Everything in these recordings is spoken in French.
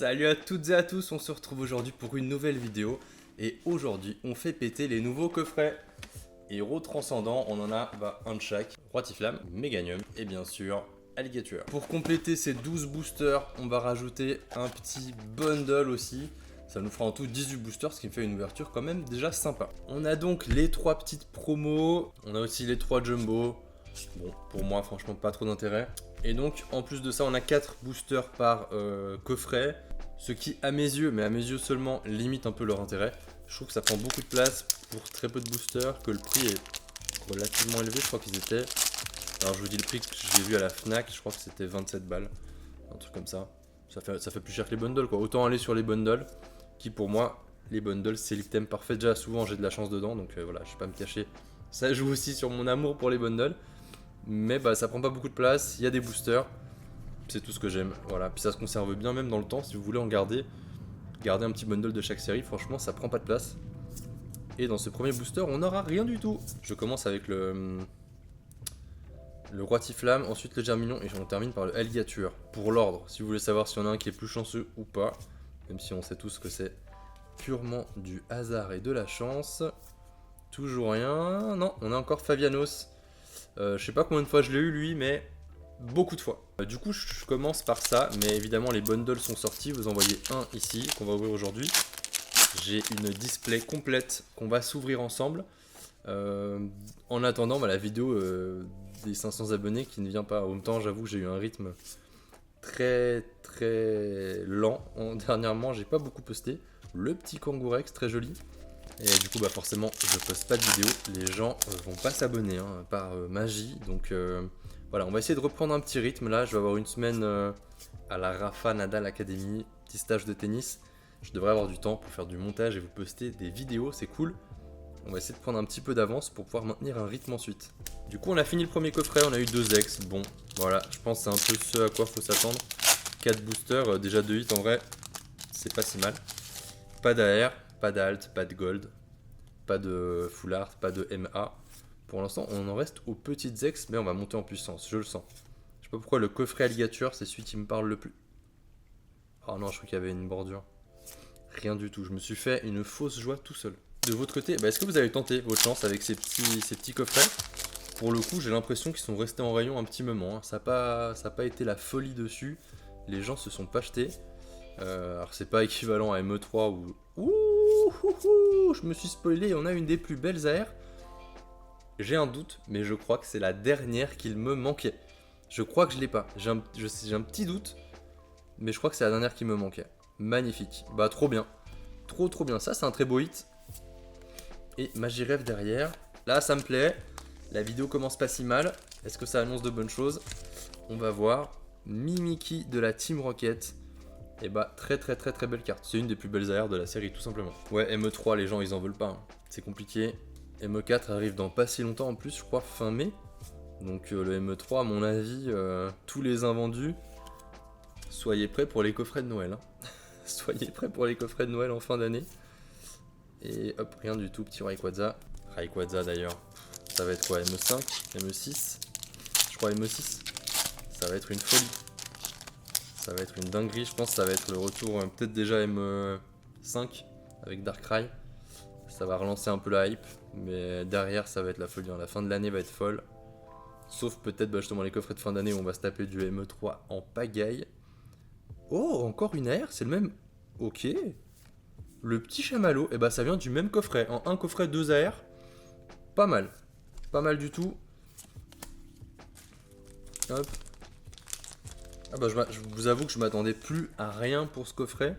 Salut à toutes et à tous, on se retrouve aujourd'hui pour une nouvelle vidéo. Et aujourd'hui, on fait péter les nouveaux coffrets. Héros transcendants, on en a un de chaque. Roitiflamme, Méganium et bien sûr, Alligator. Pour compléter ces 12 boosters, on va rajouter un petit bundle aussi. Ça nous fera en tout 18 boosters, ce qui me fait une ouverture quand même déjà sympa. On a donc les 3 petites promos. On a aussi les 3 jumbo. Bon, pour moi, franchement, pas trop d'intérêt. Et donc, en plus de ça, on a 4 boosters par coffret. Ce qui, à mes yeux seulement, limite un peu leur intérêt. Je trouve que ça prend beaucoup de place pour très peu de boosters, que le prix est relativement élevé. Je crois qu'ils étaient... Alors, je vous dis le prix que j'ai vu à la Fnac, je crois que c'était 27 balles. Un truc comme ça. Ça fait plus cher que les bundles, quoi. Autant aller sur les bundles, qui pour moi, les bundles, c'est l'item parfait. Déjà, souvent, j'ai de la chance dedans, donc voilà, je vais pas me cacher. Ça joue aussi sur mon amour pour les bundles. Mais ça prend pas beaucoup de place, il y a des boosters. C'est tout ce que j'aime, voilà. Puis ça se conserve bien même dans le temps, si vous voulez en garder. Gardez un petit bundle de chaque série, franchement ça prend pas de place. Et dans ce premier booster, on n'aura rien du tout. Je commence avec le Roitiflamme, ensuite le Germignon et on termine par le Alligator. Pour l'ordre, si vous voulez savoir s'il y en a un qui est plus chanceux ou pas. Même si on sait tous que c'est purement du hasard et de la chance. Toujours rien, non, on a encore Fabianos. Je sais pas combien de fois je l'ai eu lui, mais beaucoup de fois. Du coup, je commence par ça, mais évidemment les bundles sont sortis. Vous en voyez un ici qu'on va ouvrir aujourd'hui. J'ai une display complète qu'on va s'ouvrir ensemble. En attendant la vidéo des 500 abonnés qui ne vient pas. En même temps, j'avoue que j'ai eu un rythme très lent. Dernièrement, j'ai pas beaucoup posté. Le petit Kangourex, très joli. Et du coup forcément je poste pas de vidéo, les gens vont pas s'abonner par magie, donc voilà, on va essayer de reprendre un petit rythme là. Je vais avoir une semaine à la Rafa Nadal Academy, petit stage de tennis. Je devrais avoir du temps pour faire du montage et vous poster des vidéos, c'est cool. On va essayer de prendre un petit peu d'avance pour pouvoir maintenir un rythme ensuite. Du coup on a fini le premier coffret, on a eu 2 ex, bon voilà, je pense que c'est un peu ce à quoi faut s'attendre. 4 boosters, déjà 2 hits en vrai, c'est pas si mal. Pas d'AR. Pas d'alt, pas de gold, pas de full art, pas de MA. Pour l'instant, on en reste aux petites ex, mais on va monter en puissance, je le sens. Je sais pas pourquoi le coffret Alligator, c'est celui qui me parle le plus. Oh non, je crois qu'il y avait une bordure. Rien du tout, je me suis fait une fausse joie tout seul. De votre côté, est-ce que vous avez tenté votre chance avec ces petits coffrets? Pour le coup, j'ai l'impression qu'ils sont restés en rayon un petit moment. Ça n'a pas été la folie dessus. Les gens se sont pas jetés. Alors c'est pas équivalent à ME3 ou... Ouh, je me suis spoilé, on a une des plus belles AR. J'ai un doute, mais je crois que c'est la dernière qu'il me manquait. Je crois que je l'ai pas, j'ai un petit doute, mais je crois que c'est la dernière qui me manquait. Magnifique, trop bien. Trop bien, ça c'est un très beau hit. Et Magiref derrière, là ça me plaît. La vidéo commence pas si mal, est-ce que ça annonce de bonnes choses? On va voir. Mimiki de la Team Rocket. Et très belle carte. C'est une des plus belles AR de la série tout simplement. Ouais, ME3 les gens ils en veulent pas, c'est compliqué. ME4 arrive dans pas si longtemps en plus, je crois fin mai. Donc le ME3 à mon avis, tous les invendus, soyez prêts pour les coffrets de Noël. Soyez prêts pour les coffrets de Noël en fin d'année. Et hop, rien du tout, petit Rayquaza. Rayquaza d'ailleurs, ça va être quoi, ME5, ME6? Je crois ME6. Ça va être une folie. Ça va être une dinguerie, je pense que ça va être le retour peut-être déjà M5 avec Darkrai. Ça va relancer un peu la hype, mais derrière ça va être la folie. La fin de l'année va être folle. Sauf peut-être justement les coffrets de fin d'année où on va se taper du ME3 en pagaille. Oh, encore une AR, c'est le même... Ok. Le petit chamallow, ça vient du même coffret. En un coffret, 2 AR. Pas mal. Pas mal du tout. Hop. Je vous avoue que je m'attendais plus à rien pour ce coffret.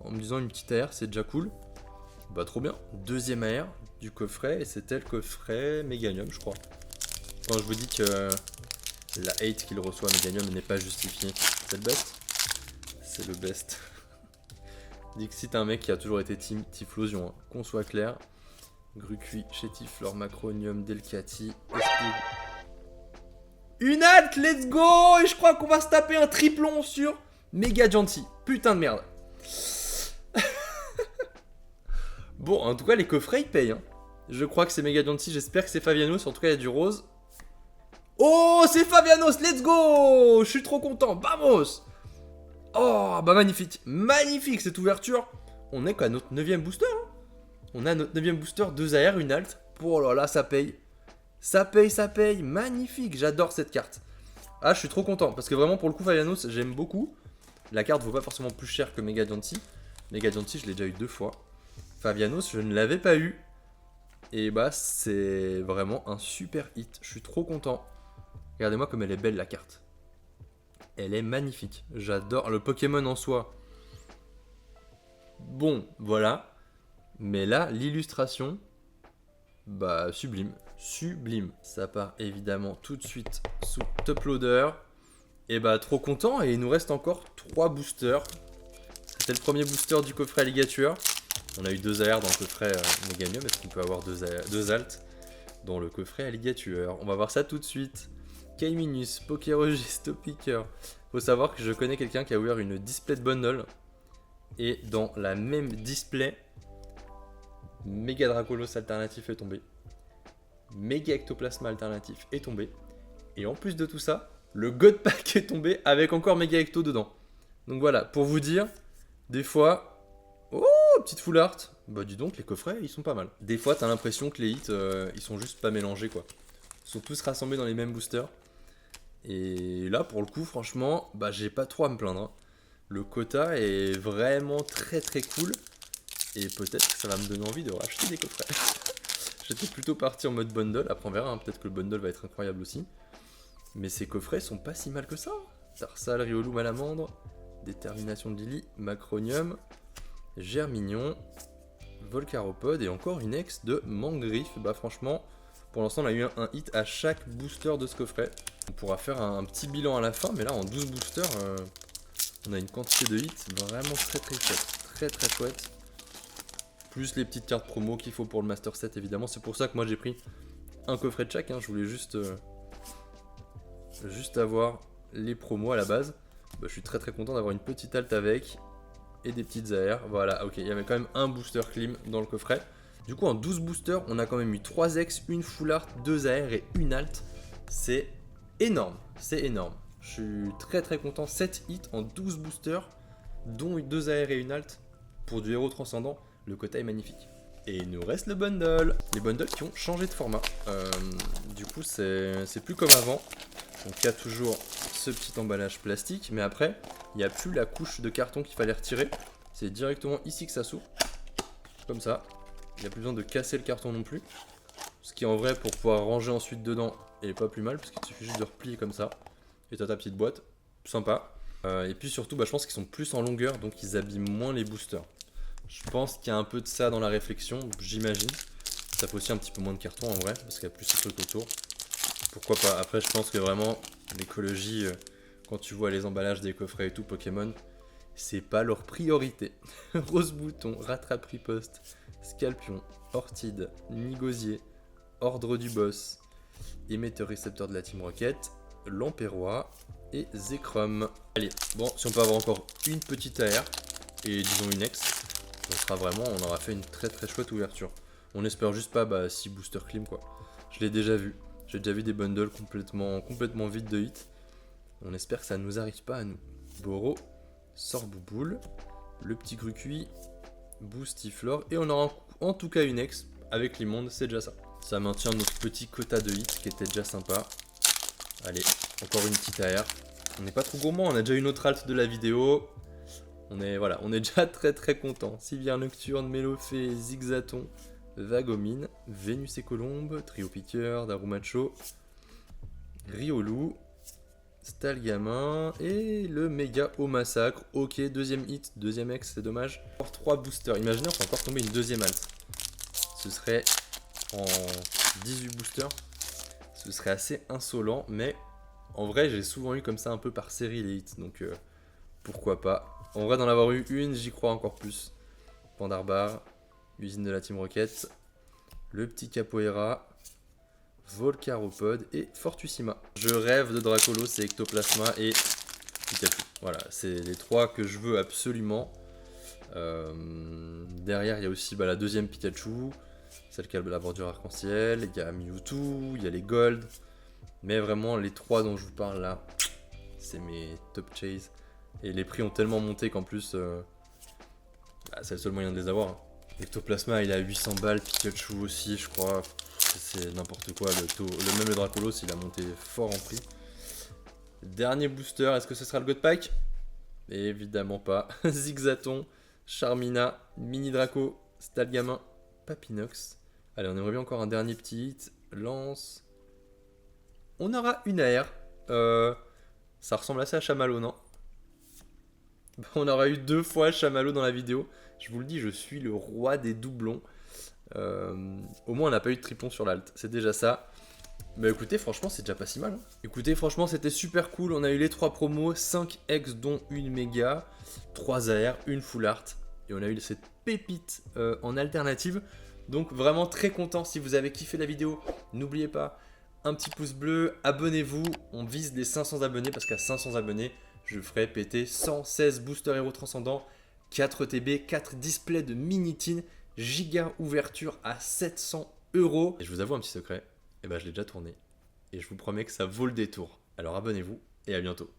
En me disant une petite AR, c'est déjà cool. Trop bien. Deuxième AR du coffret. Et c'était le coffret Méganium, je crois. Quand je vous dis que la hate qu'il reçoit Méganium n'est pas justifiée. C'est le best. C'est le best. Dixit, un mec qui a toujours été team Typhlosion. Qu'on soit clair. Gruqui, Chétiflore, Macronium, Delcati, Espig. Une halte, let's go! Et je crois qu'on va se taper un triplon sur Mega Gentil. Putain de merde. Bon, en tout cas, les coffrets, ils payent. Je crois que c'est Mega Gentil, j'espère que c'est Fabianos. En tout cas, il y a du rose. Oh, c'est Fabianos, let's go! Je suis trop content, vamos! Oh, bah magnifique. Magnifique cette ouverture. On est qu'à notre 9ème booster. Hein. On a notre 9ème booster, 2 AR, une alt. Oh là là, ça paye. Ça paye, ça paye. Magnifique, j'adore cette carte. Ah, je suis trop content. Parce que vraiment, pour le coup, Fabianos, j'aime beaucoup. La carte vaut pas forcément plus cher que Mega Gianti. Mega Gianti, je l'ai déjà eu 2 fois. Fabianos, je ne l'avais pas eu. Et bah, c'est vraiment un super hit. Je suis trop content. Regardez-moi comme elle est belle, la carte. Elle est magnifique. J'adore le Pokémon en soi. Bon, voilà. Mais là, l'illustration, bah, sublime. Sublime. Ça part évidemment tout de suite sous top loader. Et bah, trop content. Et il nous reste encore 3 boosters. C'était le premier booster du coffret Alligator. On a eu 2 AR dans le coffret Megamium. Est-ce qu'on peut avoir 2 alts dans le coffret Alligator? On va voir ça tout de suite. Kaiminus, Pokérogis, Topicker. Faut savoir que je connais quelqu'un qui a ouvert une display de bundle. Et dans la même display, Mega Dracolos alternatif est tombé. Méga Ectoplasma alternatif est tombé. Et en plus de tout ça, le God Pack est tombé avec encore Méga Ecto dedans. Donc voilà, pour vous dire, des fois... Oh, petite full art. Bah dis donc, les coffrets, ils sont pas mal. Des fois, t'as l'impression que les hits, ils sont juste pas mélangés, quoi. Ils sont tous rassemblés dans les mêmes boosters. Et là, pour le coup, franchement, bah j'ai pas trop à me plaindre. Hein. Le quota est vraiment très très cool. Et peut-être que ça va me donner envie de racheter des coffrets. J'étais plutôt parti en mode bundle. Après, on verra. Hein. Peut-être que le bundle va être incroyable aussi. Mais ces coffrets sont pas si mal que ça. Tarsal, Riolu, Malamandre, Détermination de Lily, Macronium, Germignon, Volcaropode et encore une ex de Mangriffe. Bah franchement, pour l'instant on a eu un hit à chaque booster de ce coffret. On pourra faire un petit bilan à la fin, mais là en 12 boosters, on a une quantité de hits vraiment très très chouette. Très très chouette. Plus les petites cartes promo qu'il faut pour le Master Set évidemment. C'est pour ça que moi j'ai pris un coffret de chaque. Hein. Je voulais juste avoir les promos à la base. Bah, je suis très très content d'avoir une petite alt avec. Et des petites AR, voilà, ok, il y avait quand même un booster clim dans le coffret. Du coup, en 12 boosters, on a quand même eu 3 ex, une full art, 2 AR et une alt. C'est énorme, c'est énorme. Je suis très très content, 7 hits en 12 boosters, dont 2 AR et une alt. Pour du héros transcendant, le quota est magnifique. Et il nous reste le bundle. Les bundles qui ont changé de format. Du coup, c'est plus comme avant. Donc il y a toujours ce petit emballage plastique, mais après, il n'y a plus la couche de carton qu'il fallait retirer. C'est directement ici que ça s'ouvre. Comme ça. Il n'y a plus besoin de casser le carton non plus. Ce qui en vrai, pour pouvoir ranger ensuite dedans, est pas plus mal, parce qu'il suffit juste de replier comme ça. Et t'as ta petite boîte. Sympa. Et puis surtout, bah, je pense qu'ils sont plus en longueur, donc ils abîment moins les boosters. Je pense qu'il y a un peu de ça dans la réflexion, j'imagine. Ça fait aussi un petit peu moins de carton en vrai, parce qu'il y a plus de trucs autour. Pourquoi pas. Après, je pense que vraiment, l'écologie, quand tu vois les emballages des coffrets et tout, Pokémon, c'est pas leur priorité. Rose Bouton, Rattrape Riposte, Scalpion, Ortide, Nigosier, Ordre du Boss, Émetteur Récepteur de la Team Rocket, Lampérois et Zekrom. Allez, bon, si on peut avoir encore une petite AR et disons une ex, on aura fait une très très chouette ouverture. On espère juste pas 6 boosters clim quoi. Je l'ai déjà vu. J'ai déjà vu des bundles complètement vides de hits. On espère que ça ne nous arrive pas à nous. Boro, Sorbouboule, le petit Grucuit, Boostiflore. Et on aura en tout cas une ex avec l'immonde, c'est déjà ça. Ça maintient notre petit quota de hits qui était déjà sympa. Allez, encore une petite AR. On n'est pas trop gourmand, on a déjà une autre alt de la vidéo. On est déjà très très content. Sylvière Nocturne, Mélophée, Zigzaton, Vagomine, Vénus et Colombe, Trio Piqueur, Darumacho, Riolu, Stalgamin et le méga au massacre. Ok, deuxième hit, deuxième ex, c'est dommage. Encore 3 boosters. Imaginez, on peut encore tomber une deuxième alt. Ce serait en 18 boosters. Ce serait assez insolent, mais en vrai, j'ai souvent eu comme ça un peu par série les hits, donc pourquoi pas. En vrai, d'en avoir eu une, j'y crois encore plus. Pandarbar, Usine de la Team Rocket, le petit Capoeira, Volcaropode et Fortussima. Je rêve de Dracolos et Ectoplasma et Pikachu. Voilà, c'est les 3 que je veux absolument. Derrière, il y a aussi la deuxième Pikachu, celle qui a la bordure arc-en-ciel. Il y a Mewtwo, il y a les Gold. Mais vraiment, les 3 dont je vous parle là, c'est mes top chase Et les prix ont tellement monté qu'en plus, c'est le seul moyen de les avoir. Hein. Ectoplasma, il a 800 balles, Pikachu aussi, je crois. C'est n'importe quoi. Même le Dracolos, il a monté fort en prix. Dernier booster, est-ce que ce sera le God Pack? Évidemment pas. Zigzaton, Charmina, Mini Draco, Stalgamin, Papinox. Allez, on aimerait bien encore un dernier petit hit. Lance. On aura une AR. Ça ressemble assez à Chamallow, non? On aura eu 2 fois Chamallow dans la vidéo. Je vous le dis, je suis le roi des doublons. Au moins, on n'a pas eu de triplon sur l'alt. C'est déjà ça. Bah écoutez, franchement, c'est déjà pas si mal. Hein. Écoutez, franchement, c'était super cool. On a eu les 3 promos, 5 X dont une méga, 3 AR, une full art. Et on a eu cette pépite en alternative. Donc vraiment très content. Si vous avez kiffé la vidéo, n'oubliez pas, un petit pouce bleu, abonnez-vous. On vise les 500 abonnés parce qu'à 500 abonnés, je ferai péter 116 boosters héros transcendants, 4 TB, 4 displays de Minitin, giga ouverture à 700 €. Et je vous avoue un petit secret. Et ben je l'ai déjà tourné. Et je vous promets que ça vaut le détour. Alors abonnez-vous et à bientôt.